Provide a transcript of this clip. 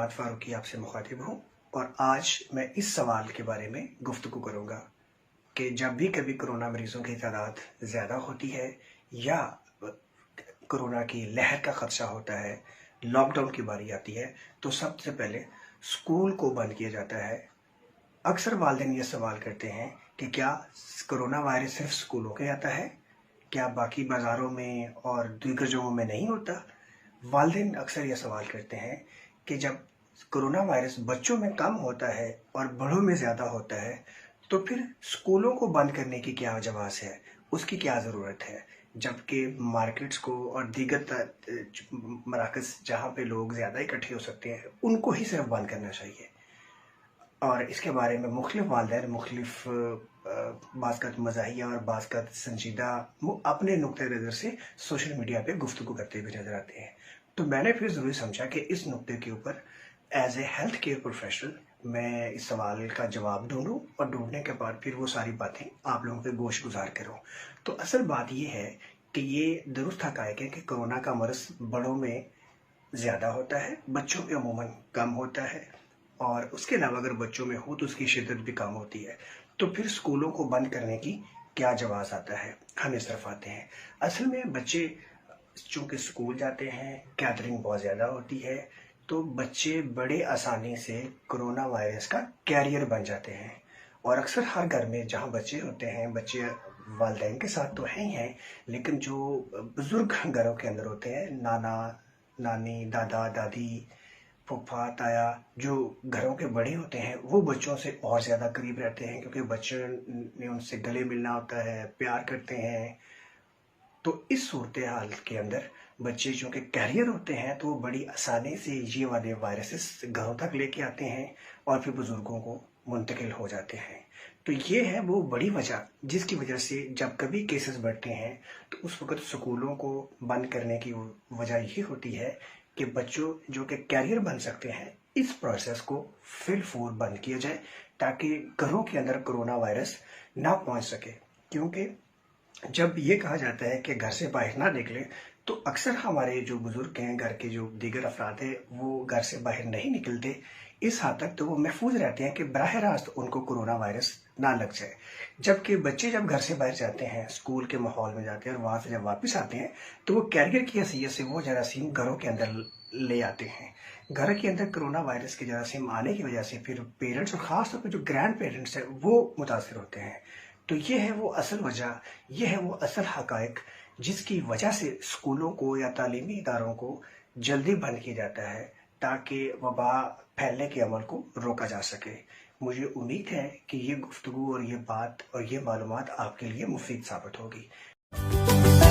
मुराद फारूकी आपसे मुखातिब हूँ और आज मैं इस सवाल के बारे में गुफ्तगू करूँगा कि जब भी कभी कोरोना मरीज़ों की तादाद ज़्यादा होती है या कोरोना की लहर का ख़दशा होता है, लॉकडाउन की बारी आती है, तो सबसे पहले स्कूल को बंद किया जाता है। अक्सर वालिदैन ये सवाल करते हैं कि क्या कोरोना वायरस सिर्फ स्कूलों के आता है? क्या बाकी बाज़ारों में और दीगर जगहों में नहीं होता? वालिदैन अक्सर ये सवाल करते हैं कि जब कोरोना वायरस बच्चों में कम होता है और बड़ों में ज़्यादा होता है, तो फिर स्कूलों को बंद करने की क्या वजह है, उसकी क्या ज़रूरत है? जबकि मार्केट्स को और दीगर मराकज़ जहाँ पे लोग ज़्यादा इकट्ठे हो सकते हैं, उनको ही सिर्फ बंद करना चाहिए। और इसके बारे में मुख्तलिफ वालिदैन मुख्तलिफ बाज़ मज़ाहिया और बाज़ संजीदा अपने नुक्ते नज़र से सोशल मीडिया पे गुफ्तगू करते हुए नज़र आते हैं। तो मैंने फिर ज़रूरी समझा कि इस नुक्ते के ऊपर as a health care professional मैं इस सवाल का जवाब ढूंढूं और ढूंढने के बाद फिर वो सारी बातें आप लोगों पे गोश गुजार करूं। तो असल बात ये है कि ये दुरुस्त हक़ाइक़ है कि कोरोना का मर्ज़ बड़ों में ज़्यादा होता है, बच्चों में अमूमन कम होता है, और उसके अलावा अगर बच्चों में हो तो उसकी शिद्दत भी कम होती है। तो फिर स्कूलों को बंद करने की क्या जवाब आता है? हम इस तरफ आते हैं। असल में बच्चे चूँकि स्कूल जाते हैं, गैदरिंग बहुत ज़्यादा होती है, तो बच्चे बड़े आसानी से कोरोना वायरस का कैरियर बन जाते हैं। और अक्सर हर घर में जहाँ बच्चे होते हैं, बच्चे वालिदैन के साथ तो हैं ही हैं, लेकिन जो बुज़ुर्ग घरों के अंदर होते हैं, नाना नानी, दादा दादी, फूफा ताया, जो घरों के बड़े होते हैं, वो बच्चों से और ज़्यादा करीब रहते हैं क्योंकि बच्चों ने उनसे गले मिलना होता है, प्यार करते हैं। तो इस सूरत हाल के अंदर बच्चे जो कि कैरियर होते हैं, तो वो बड़ी आसानी से ये वाले वायरसेस घरों तक लेके आते हैं और फिर बुज़ुर्गों को मुंतकिल हो जाते हैं। तो ये है वो बड़ी वजह जिसकी वजह से जब कभी केसेस बढ़ते हैं तो उस वक़्त स्कूलों को बंद करने की वजह ये होती है कि बच्चों जो कि कैरियर बन सकते हैं, इस प्रोसेस को फिलफूल बंद किया जाए ताकि घरों के अंदर कोरोना वायरस ना पहुंच सके। क्योंकि जब ये कहा जाता है कि घर से बाहर ना निकलें, तो अक्सर हमारे जो बुज़ुर्ग हैं, घर के जो दीगर अफराद हैं, वो घर से बाहर नहीं निकलते। इस हद तक तो वो महफूज रहते हैं कि बराह रास्त उनको कोरोना वायरस ना लग जाए। जबकि बच्चे जब घर से बाहर जाते हैं, स्कूल के माहौल में जाते हैं और वहाँ से जब वापस आते हैं, तो वो कैरियर की हैसियत से वो जरासीम घरों के अंदर ले आते हैं। घर के अंदर कोरोना वायरस के जरासीम आने की वजह से फिर पेरेंट्स और ख़ास तौर पर जो ग्रैंड पेरेंट्स हैं, वो मुतासर होते हैं। तो ये है वो असल वजह, ये है वो असल हक़ाइक़ जिसकी वजह से स्कूलों को या तालीमी इदारों को जल्दी बंद किया जाता है ताकि वबा फैलने के अमल को रोका जा सके। मुझे उम्मीद है कि ये गुफ्तगू और ये बात और ये मालूमात आपके लिए मुफीद साबित होगी।